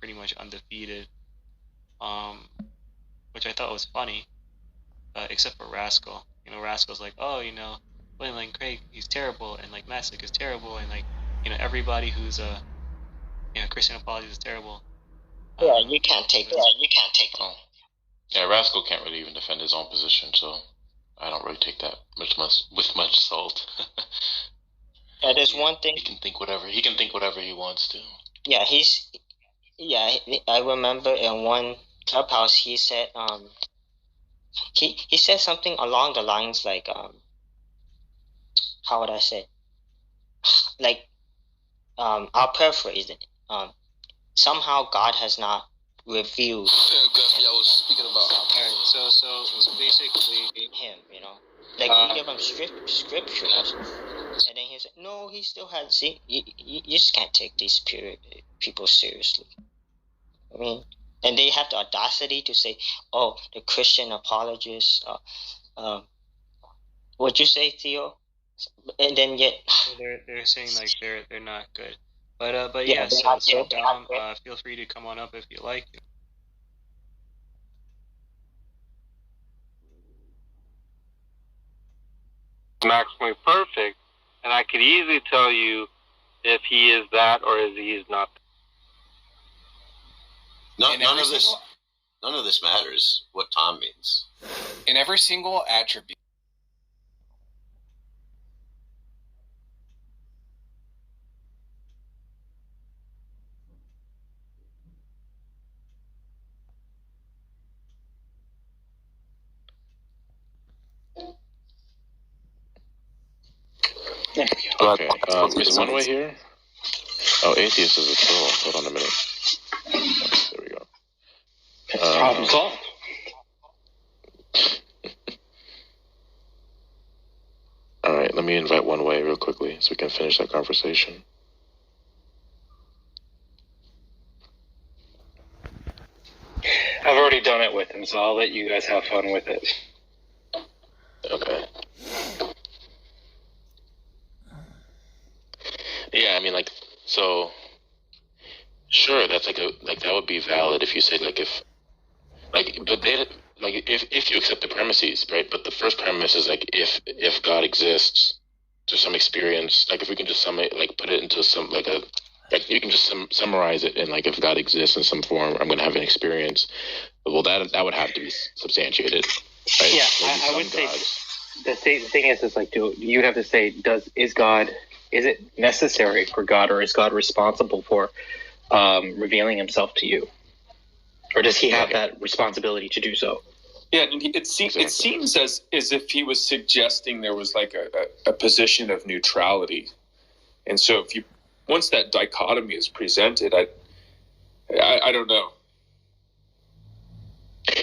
pretty much undefeated, which I thought was funny, except for Rascal. Rascal's like, oh, William Lane Craig, he's terrible, and like Messick is terrible, and like everybody who's Christian apologies is terrible. Yeah, you can't take. Oh. Yeah, Rascal can't really even defend his own position, so I don't really take that with much salt. Yeah, there's one thing. He can think whatever he wants to. Yeah, I remember in one clubhouse he said he said something along the lines like how would I say, like I'll paraphrase it. Somehow God has not revealed. Yeah, Guffey, I was speaking about. So basically him, like we give him scriptures, and then he said, no, he still has. See, you just can't take these people seriously. I mean, and they have the audacity to say, oh, the Christian apologists. What'd you say, Theo? And then yet they're saying like they're not good. But yeah, so Dom, feel free to come on up if you like. Maximally perfect, and I could easily tell you if he is that or if he is not. None of this matters. What Tom means. In every single attribute. Okay, is one way here? Oh, atheist is a troll. Hold on a minute. There we go. Problem solved. All right, let me invite one way real quickly so we can finish that conversation. I've already done it with him, so I'll let you guys have fun with it. Okay. Yeah, I mean, like, so, sure, that's that would be valid if you say, like, if you accept the premises, right? But the first premise is, like, if God exists to some experience, like, if we can just put it into some, like, you can just summarize it in, like, if God exists in some form, I'm going to have an experience. Well, that would have to be substantiated, right? Yeah, I would say the thing is like, you'd have to say, is it necessary for God, or is God responsible for revealing himself to you? Or does he have that responsibility to do so? Yeah, it seems as if he was suggesting there was like a position of neutrality. And so once that dichotomy is presented, I don't know.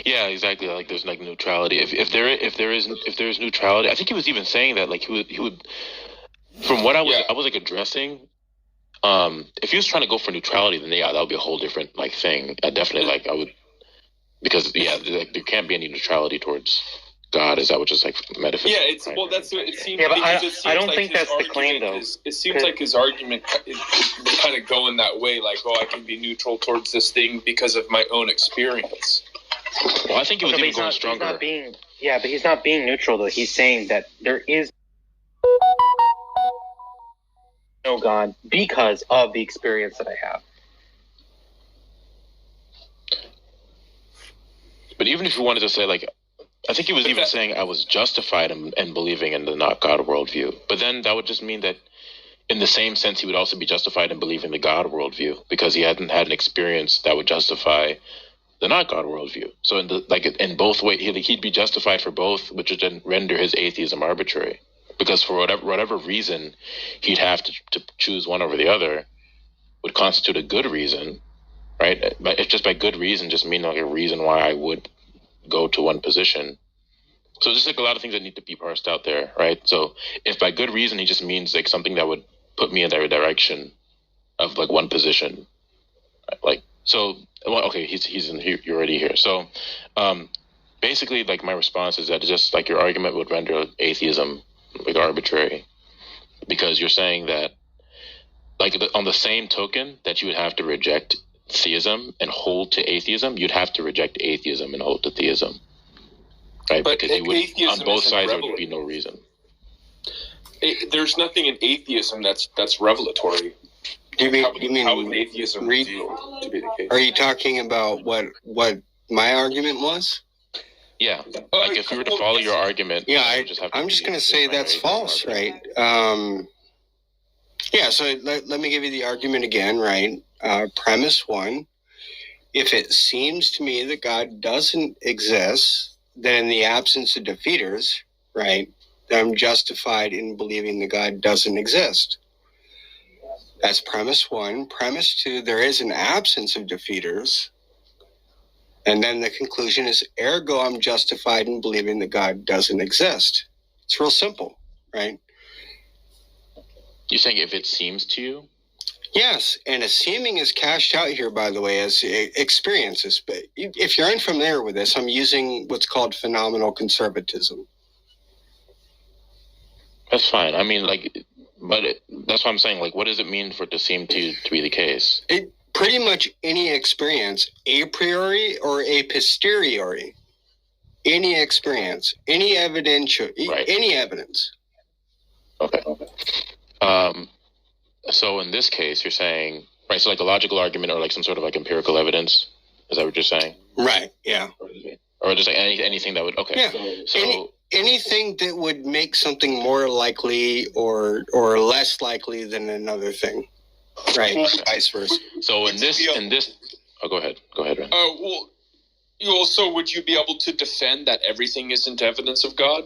Yeah, exactly. Like there's like neutrality. If there is neutrality, I think he was even saying that like he would from what I was like addressing, if he was trying to go for neutrality, then that would be a whole different like thing. I definitely I would, because there can't be any neutrality towards God. Is that what just like metaphysics? Yeah, that's what it seems. Yeah, but I don't like think that's the claim though. It seems like his argument is kind of going that way, like, I can be neutral towards this thing because of my own experience. Well, I think he was even going stronger. But he's not being neutral though. He's saying that there is no God because of the experience that I have. But even if you wanted to say, like, I think he was even saying I was justified in believing in the not God worldview. But then that would just mean that in the same sense, he would also be justified in believing the God worldview because he hadn't had an experience that would justify the not God worldview. So in both ways, he'd be justified for both, which would then render his atheism arbitrary. Because for whatever reason, he'd have to choose one over the other would constitute a good reason, right? But if just by good reason just mean like a reason why I would go to one position. So there's like a lot of things that need to be parsed out there, right? So if by good reason he just means like something that would put me in the direction of like one position, like so. Well, okay, he's in here. You're already here. So basically, like my response is that just like your argument would render atheism like arbitrary, because you're saying that like on the same token that you would have to reject theism and hold to atheism, you'd have to reject atheism and hold to theism, right? But because you would, atheism on both isn't sides, there would revelatory. be no reason. There's nothing in atheism that's revelatory. Do you mean, How would atheism read- reveal to be the case? are you talking about what my argument was? Yeah, like if we were to follow your argument, Yeah, it would have to I'm just be going to the say primary that's atheism false, argument. right? Yeah, so let me give you the argument again, right? Premise one, if it seems to me that God doesn't exist, then in the absence of defeaters, right, I'm justified in believing that God doesn't exist. That's premise one. Premise two, there is an absence of defeaters. And then the conclusion is, ergo, I'm justified in believing that God doesn't exist. It's real simple, right? You're saying if it seems to you? Yes, and a seeming is cashed out here, by the way, as experiences. But if you're unfamiliar with this, I'm using what's called phenomenal conservatism. That's fine. I mean, like, but that's what I'm saying. Like, what does it mean for it to seem to be the case? Pretty much any experience, a priori or a posteriori, any experience, any evidential, Right. any evidence. Okay. So in this case, you're saying, right? So like a logical argument or like some sort of like empirical evidence. Is that what you're saying? Right, yeah. Or just like anything that would? Okay. Yeah. So Anything that would make something more likely or less likely than another thing. Right, vice versa. so in this, oh, go ahead, Ren. Well, you also, would you be able to defend that everything isn't evidence of God?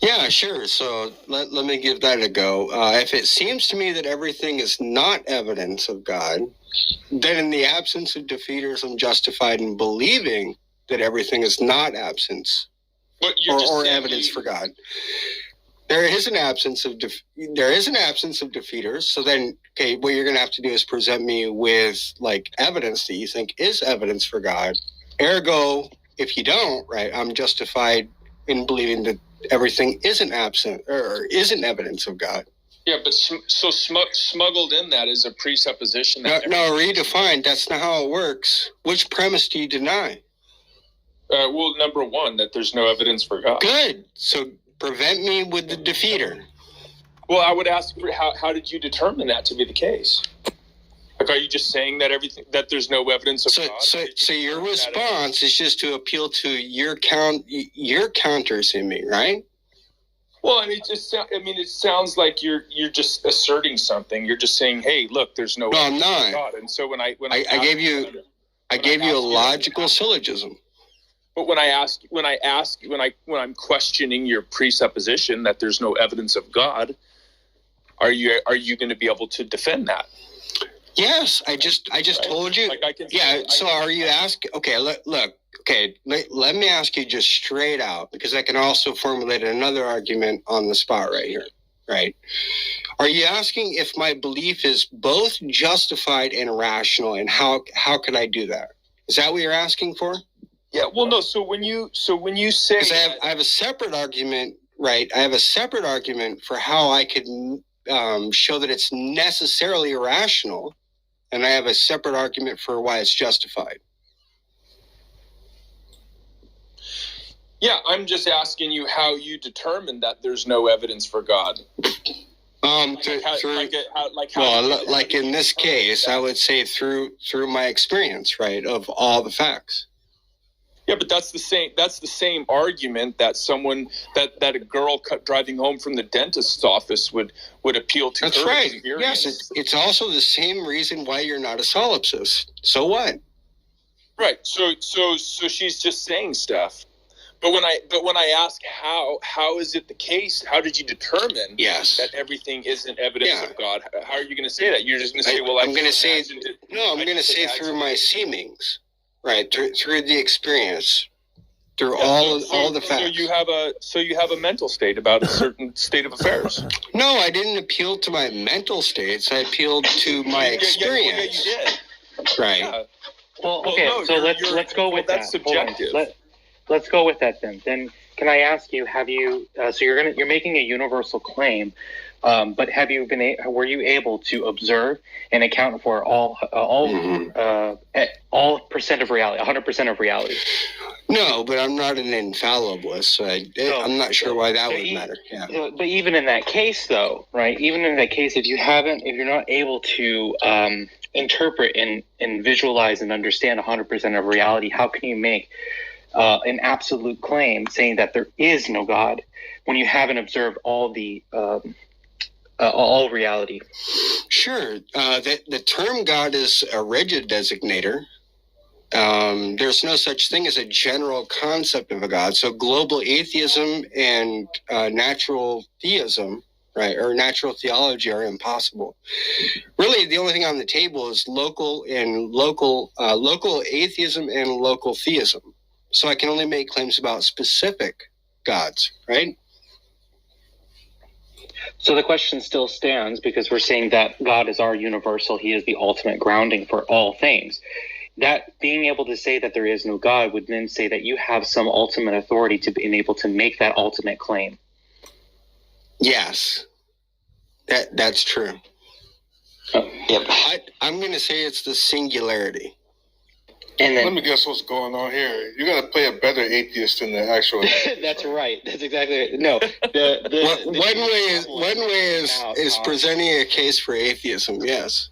Yeah, sure. So let me give that a go. If it seems to me that everything is not evidence of God, then in the absence of defeaters, I'm justified in believing that everything is not absence But you're just or saying evidence for God. There is an absence of defeaters. So then, okay, what you're going to have to do is present me with like evidence that you think is evidence for God. Ergo, if you don't, right, I'm justified in believing that everything isn't absent or isn't evidence of God. Yeah, but smuggled in that is a presupposition No, that redefined. That's not how it works. Which premise do you deny? well, number one, that there's no evidence for God. Good. So prevent me with the defeater. Well, I would ask, how did you determine that to be the case? Like, are you just saying that there's no evidence of God? So your response is just to appeal to your counters in me, right? Well, it sounds like you're just asserting something. You're just saying, hey, look, there's no No, I'm evidence of not. God. And so when I gave you a logical syllogism. But when I'm questioning your presupposition that there's no evidence of God, are you going to be able to defend that? Yes, I just Right? told you. Like I can. Yeah. So are you asking? Okay, look. Okay, let me ask you just straight out, because I can also formulate another argument on the spot right here. Right? Are you asking if my belief is both justified and rational, and how could I do that? Is that what you're asking for? Yeah. Well, no. So when you say, Because I have a separate argument, right? I have a separate argument for how I could show that it's necessarily irrational, and I have a separate argument for why it's justified. yeah, I'm just asking you how you determine that there's no evidence for God. Like in this case, I would say through my experience, right, of all the facts. Yeah, but that's the same argument that someone that a girl driving home from the dentist's office would appeal to. That's her right. experience. Yes, it's also the same reason why you're not a solipsist. So what? Right. So she's just saying stuff. But when I ask how is it the case? How did you determine that everything isn't evidence of God? How are you going to say that? You're just going to say, well, I'm going to say through my seemings, right? Through the experience, through all the facts. So you have a mental state about a certain state of affairs. No, I didn't appeal to my mental states. I appealed to my experience. Yeah, you did. Right. Yeah. Well, okay. no, So let's go with that's that. Hold on. subjective. Let's go with that then. Then can I ask you? Have you? So you're making a universal claim, But were you able to observe and account for all percent of reality, 100% of reality? No, but I'm not an infallibilist, so I'm not sure why that would matter. Yeah. But even in that case, though, right? Even in that case, if you're not able to interpret and visualize and understand 100% of reality, how can you make an absolute claim saying that there is no God when you haven't observed all reality? Sure. The term God is a rigid designator. There's no such thing as a general concept of a God. So global atheism and natural theism, right, or natural theology are impossible. Really, the only thing on the table is local atheism and local theism. So I can only make claims about specific gods, right? So the question still stands because we're saying that God is our universal. He is the ultimate grounding for all things. That being able to say that there is no God would then say that you have some ultimate authority to be able to make that ultimate claim. Yes, that's true. Yep. I'm going to say it's the singularity. And then, let me guess what's going on here. You got to play a better atheist than the actual. That's right. That's exactly right. No, one way is presenting a case for atheism. Yes.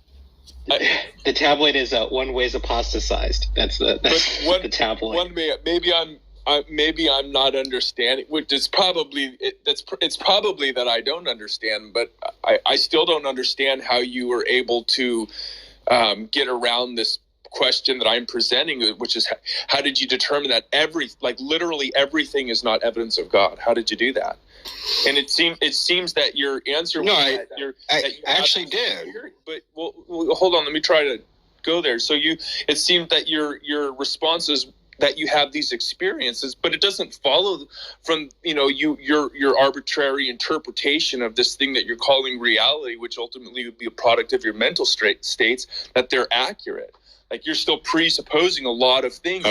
The tabloid is one way is apostatized. That's the tabloid. One way, maybe I'm not understanding. Which is probably it's probably that I don't understand. But I still don't understand how you were able to get around this question that I'm presenting, which is how did you determine that literally everything is not evidence of God? How did you do that? And it seems that your answer was I actually did. But well, hold on, let me try to go there. So it seemed that your response is that you have these experiences, but it doesn't follow from your arbitrary interpretation of this thing that you're calling reality, which ultimately would be a product of your mental states, that they're accurate. Like you're still presupposing a lot of things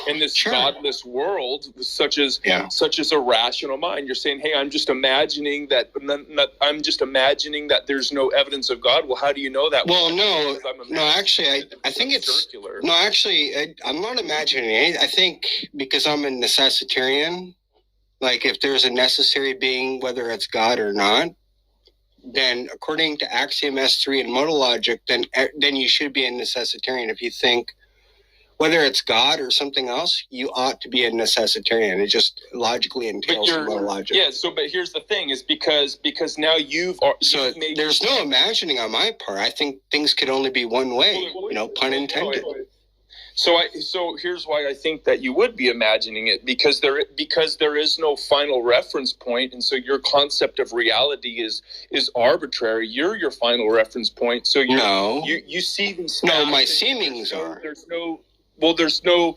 in this sure. godless world, such as a rational mind. You're saying, "Hey, I'm just imagining that. There's no evidence of God." Well, how do you know that? Well, actually, I think it's circular. No, actually, I'm not imagining it. I think because I'm a necessitarian, like if there's a necessary being, whether it's God or not, then according to Axiom S3 and modal logic, then you should be a necessitarian. If you think whether it's God or something else, you ought to be a necessitarian. It just logically entails modal logic. Yeah. So, but here's the thing: is because now there's no imagining on my part. I think things could only be one way. Pun intended. So here's why I think that you would be imagining it, because there is no final reference point, and so your concept of reality is arbitrary. You're your final reference point. So you see these. No, my seemings are. There's no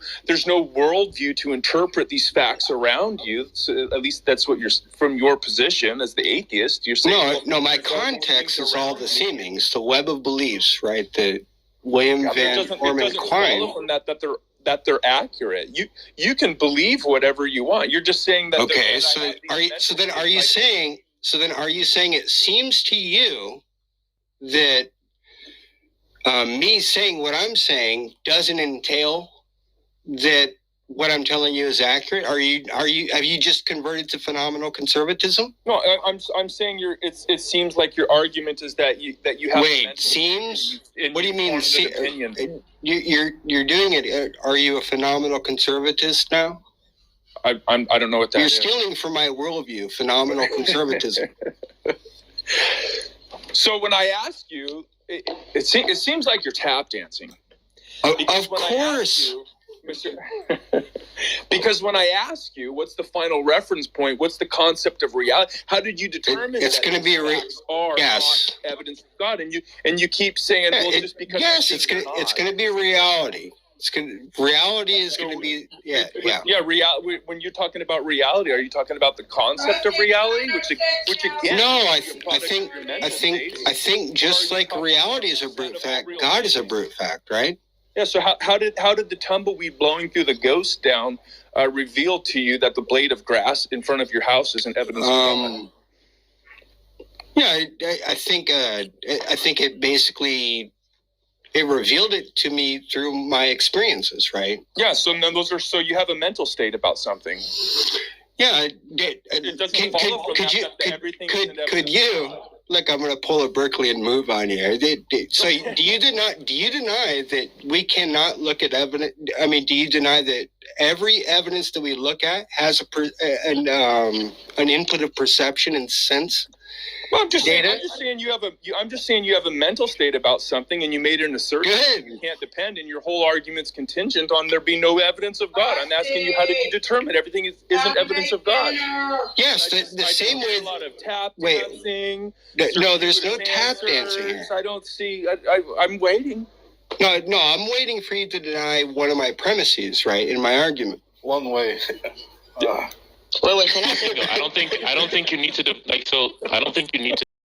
worldview to interpret these facts around you. So at least that's what you're from your position as the atheist. You're saying my context is all the seemings, the web of beliefs, right? The William Van Orman Quine. Follow from that they're accurate. You can believe whatever you want. You're just saying that. Okay, so then are you saying it seems to you that me saying what I'm saying doesn't entail that what I'm telling you is accurate? Have you just converted to phenomenal conservatism? No, I'm saying it seems like your argument is that you have. Wait, seems? What do you mean? Opinion. You're doing it. Are you a phenomenal conservatist now? I don't know what that is. You're stealing from my worldview, phenomenal conservatism. So when I ask you, it seems like you're tap dancing. Of course. Because when I ask you, what's the final reference point? What's the concept of reality? How did you determine it's going to be not evidence of God? And you keep saying, well, just because it's going to be reality. Reality is going to be reality. When you're talking about reality, are you talking about the concept of reality, which again? No, I think just like reality is a brute fact, God is a brute fact, right? Yeah. So how did the tumbleweed blowing through the ghost down reveal to you that the blade of grass in front of your house isn't evidence of God? Yeah, I think it basically it revealed it to me through my experiences, right? Yeah. So then so you have a mental state about something. Yeah. It doesn't follow from that everything is inevitable. Could you? Look, I'm going to pull a Berkeley and move on here. So, do you deny that we cannot look at evidence? I mean, do you deny that every evidence that we look at has an input of perception and sense? Well, I'm just saying you have a mental state about something, and you made an assertion. Good. You can't depend, and your whole argument's contingent on there being no evidence of God. I'm asking you, how did you determine everything isn't evidence of God? Yes, the same way. A lot of dancing. No, there's no tap dancing here. I don't see. I'm waiting. No, I'm waiting for you to deny one of my premises, right, in my argument. One way. Wait, can I say? I don't think you need to